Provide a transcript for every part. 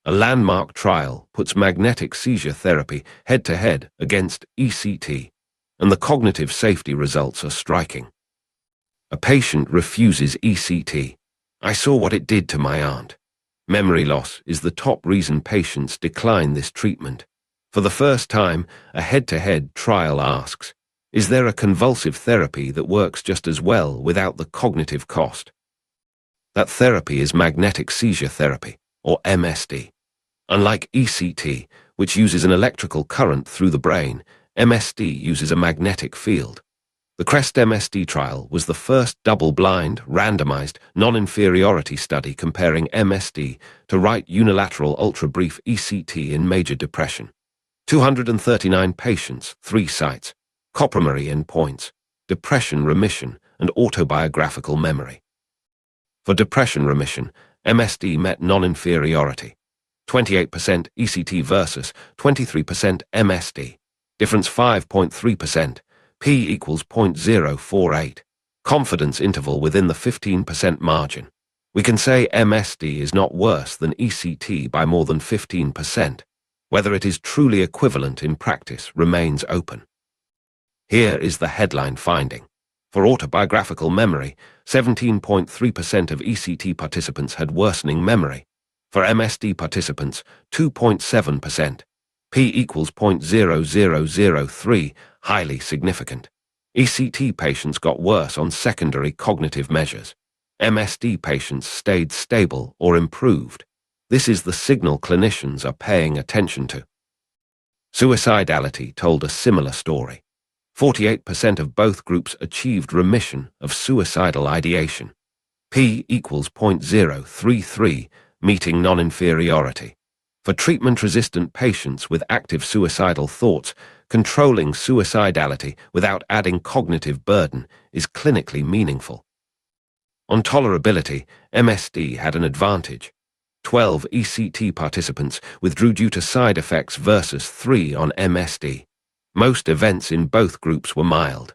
A landmark trial puts magnetic seizure therapy head-to-head against ECT, and the cognitive safety results are striking. A patient refuses ECT. I saw what it did to my aunt. Memory loss is the top reason patients decline this treatment. For the first time, a head-to-head trial asks, is there a convulsive therapy that works just as well without the cognitive cost? That therapy is magnetic seizure therapy, or MST. Unlike ECT, which uses an electrical current through the brain, MST uses a magnetic field. The CREST-MST trial was the first double-blind, randomized, non-inferiority study comparing MST to right unilateral ultra-brief ECT in major depression. 239 patients, 3 sites, co-primary endpoints, depression remission, and autobiographical memory. For depression remission, MST met non-inferiority. 28% ECT versus 23% MST. Difference 5.3%. P equals 0.048. Confidence interval within the 15% margin. We can say MST is not worse than ECT by more than 15%. Whether it is truly equivalent in practice remains open. Here is the headline finding. For autobiographical memory, 17.3% of ECT participants had worsening memory. For MST participants, 2.7%. P equals 0.0003, highly significant. ECT patients got worse on secondary cognitive measures. MST patients stayed stable or improved. This is the signal clinicians are paying attention to. Suicidality told a similar story. 48% of both groups achieved remission of suicidal ideation. P equals 0.033, meeting non-inferiority. For treatment-resistant patients with active suicidal thoughts, controlling suicidality without adding cognitive burden is clinically meaningful. On tolerability, MST had an advantage. 12 ECT participants withdrew due to side effects versus 3 on MST. Most events in both groups were mild.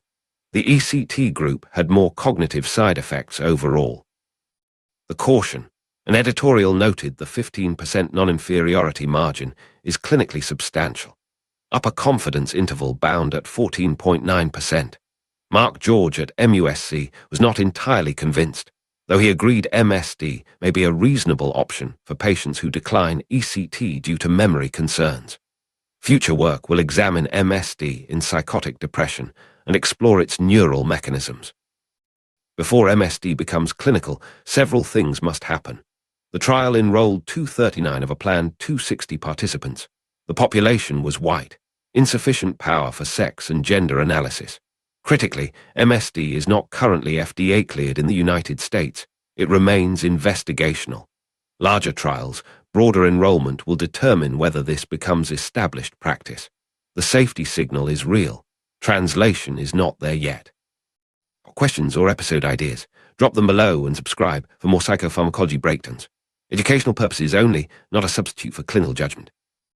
The ECT group had more cognitive side effects overall. The caution. An editorial noted the 15% non-inferiority margin is clinically substantial. Upper confidence interval bound at 14.9%. Mark George at MUSC was not entirely convinced, though he agreed MST may be a reasonable option for patients who decline ECT due to memory concerns. Future work will examine MST in psychotic depression and explore its neural mechanisms. Before MST becomes clinical, several things must happen. The trial enrolled 239 of a planned 260 participants. The population was white, insufficient power for sex and gender analysis. Critically, MST is not currently FDA-cleared in the United States. It remains investigational. Larger trials, broader enrollment will determine whether this becomes established practice. The safety signal is real. Translation is not there yet. For questions or episode ideas, drop them below and subscribe for more psychopharmacology breakdowns. Educational purposes only, not a substitute for clinical judgment.